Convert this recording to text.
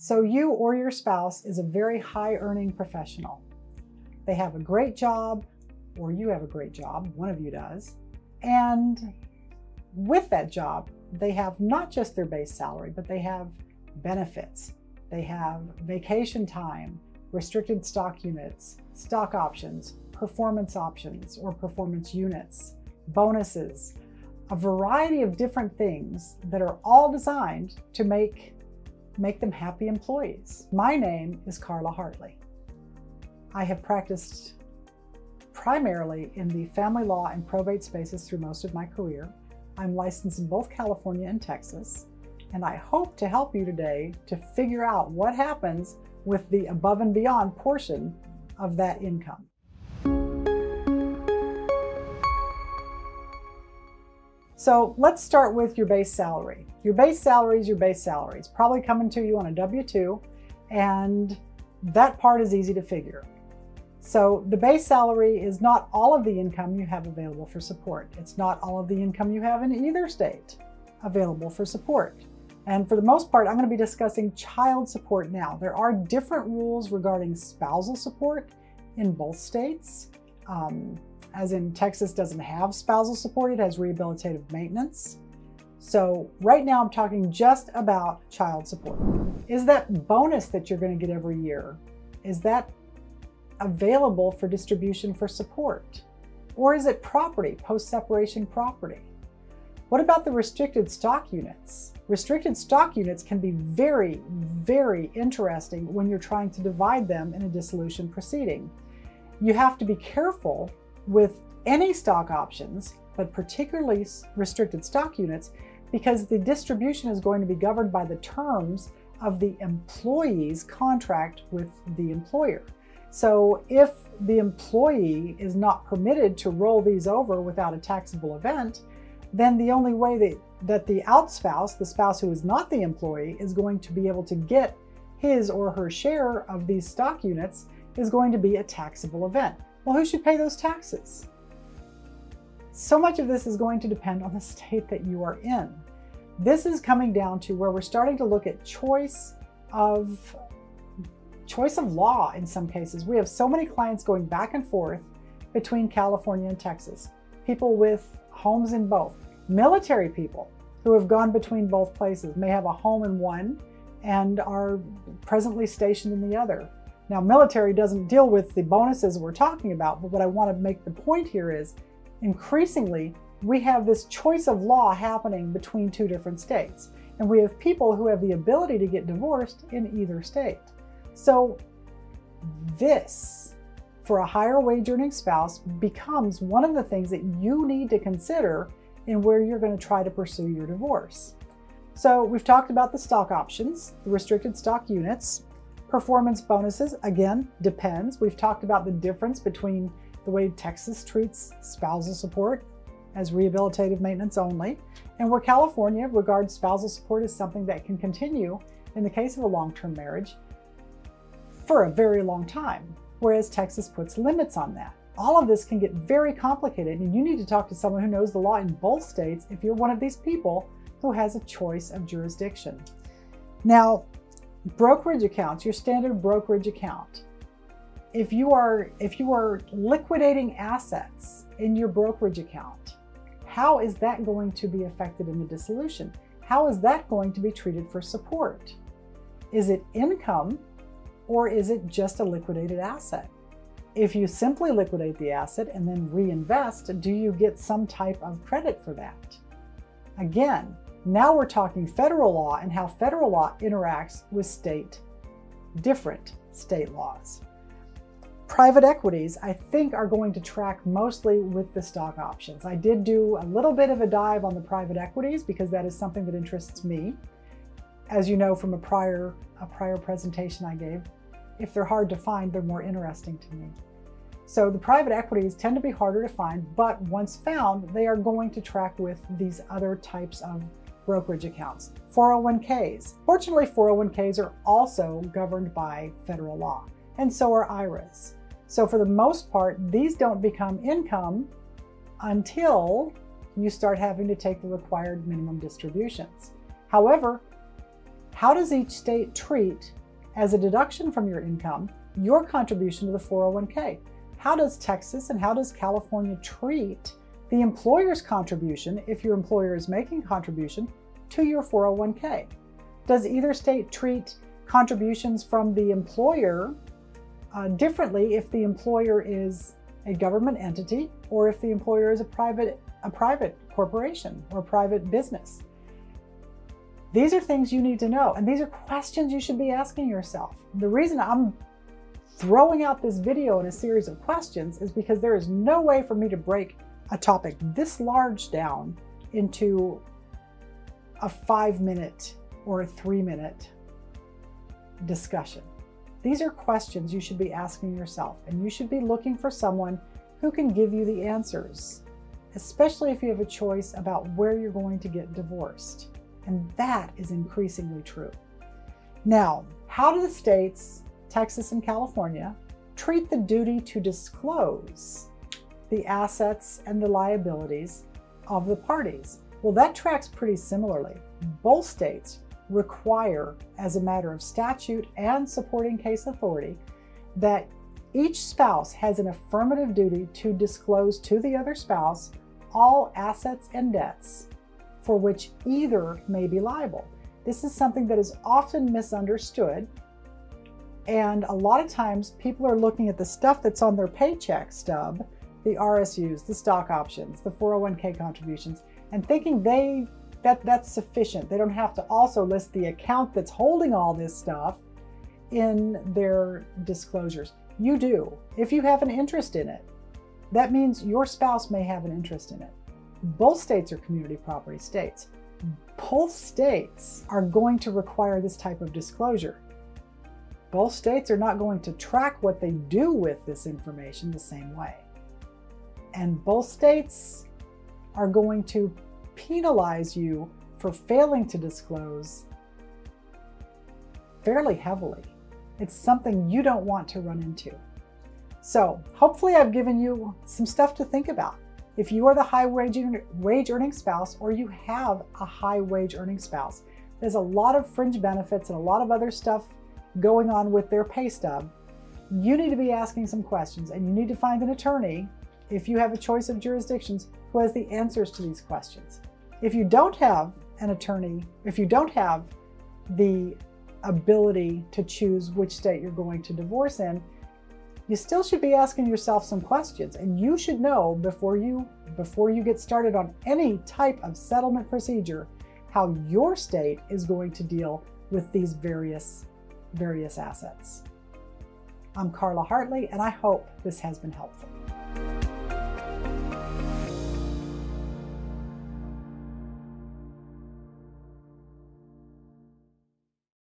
So you or your spouse is a very high-earning professional. They have a great job, or you have a great job, one of you does, and with that job, they have not just their base salary, but they have benefits. They have vacation time, restricted stock units, stock options, performance options or performance units, bonuses, a variety of different things that are all designed to make them happy employees. My name is Carla Hartley. I have practiced primarily in the family law and probate spaces through most of my career. I'm licensed in both California and Texas, and I hope to help you today to figure out what happens with the above and beyond portion of that income. So let's start with your base salary. Your base salary is your base salary. It's probably coming to you on a W-2, and that part is easy to figure. So the base salary is not all of the income you have available for support. It's not all of the income you have in either state available for support. And for the most part, I'm going to be discussing child support now. There are different rules regarding spousal support in both states. As in Texas doesn't have spousal support, it has rehabilitative maintenance. So right now I'm talking just about child support. Is that bonus that you're going to get every year, is that available for distribution for support? Or is it property, post-separation property? What about the restricted stock units? Restricted stock units can be very, very interesting when you're trying to divide them in a dissolution proceeding. You have to be careful with any stock options, but particularly restricted stock units, because the distribution is going to be governed by the terms of the employee's contract with the employer. So if the employee is not permitted to roll these over without a taxable event, then the only way that the outspouse, the spouse who is not the employee, is going to be able to get his or her share of these stock units is going to be a taxable event. Well, who should pay those taxes? So much of this is going to depend on the state that you are in. This is coming down to where we're starting to look at choice of law in some cases. We have so many clients going back and forth between California and Texas. People with homes in both. Military people who have gone between both places may have a home in one and are presently stationed in the other. Now, military doesn't deal with the bonuses we're talking about, but what I want to make the point here is increasingly we have this choice of law happening between two different states. And we have people who have the ability to get divorced in either state. So this, for a higher wage earning spouse, becomes one of the things that you need to consider in where you're going to try to pursue your divorce. So we've talked about the stock options, the restricted stock units, performance bonuses, again, depends. We've talked about the difference between the way Texas treats spousal support as rehabilitative maintenance only, and where California regards spousal support as something that can continue in the case of a long-term marriage for a very long time, whereas Texas puts limits on that. All of this can get very complicated, and you need to talk to someone who knows the law in both states if you're one of these people who has a choice of jurisdiction. Now, brokerage accounts, your standard brokerage account. If you are liquidating assets in your brokerage account, how is that going to be affected in the dissolution? How is that going to be treated for support? Is it income or is it just a liquidated asset? If you simply liquidate the asset and then reinvest, do you get some type of credit for that? Again, now we're talking federal law and how federal law interacts with different state laws. Private equities, I think, are going to track mostly with the stock options. I did do a little bit of a dive on the private equities because that is something that interests me. As you know from a prior presentation I gave, if they're hard to find, they're more interesting to me. So the private equities tend to be harder to find, but once found, they are going to track with these other types of brokerage accounts. 401ks. Fortunately, 401ks are also governed by federal law, and so are IRAs. So for the most part, these don't become income until you start having to take the required minimum distributions. However, How does each state treat, as a deduction from your income, your contribution to the 401k? How does Texas and how does California treat the employer's contribution, if your employer is making contribution, to your 401k? Does either state treat contributions from the employer differently if the employer is a government entity or if the employer is a private corporation or private business? These are things you need to know, and these are questions you should be asking yourself. The reason I'm throwing out this video in a series of questions is because there is no way for me to break a topic this large down into a 5-minute or a 3-minute discussion. These are questions you should be asking yourself, and you should be looking for someone who can give you the answers, especially if you have a choice about where you're going to get divorced. And that is increasingly true. Now, how do the states, Texas and California, treat the duty to disclose the assets and the liabilities of the parties? Well, that tracks pretty similarly. Both states require, as a matter of statute and supporting case authority, that each spouse has an affirmative duty to disclose to the other spouse all assets and debts for which either may be liable. This is something that is often misunderstood, and a lot of times people are looking at the stuff that's on their paycheck stub, the RSUs, the stock options, the 401k contributions, and thinking that's sufficient. They don't have to also list the account that's holding all this stuff in their disclosures. You do, if you have an interest in it. That means your spouse may have an interest in it. Both states are community property states. Both states are going to require this type of disclosure. Both states are not going to track what they do with this information the same way. And both states are going to penalize you for failing to disclose fairly heavily. It's something you don't want to run into. So hopefully I've given you some stuff to think about. If you are the high wage earning spouse, or you have a high wage earning spouse, there's a lot of fringe benefits and a lot of other stuff going on with their pay stub. You need to be asking some questions, and you need to find an attorney, if you have a choice of jurisdictions, who has the answers to these questions. If you don't have an attorney, if you don't have the ability to choose which state you're going to divorce in, you still should be asking yourself some questions, and you should know before you get started on any type of settlement procedure how your state is going to deal with these various assets. I'm Carla Hartley, and I hope this has been helpful.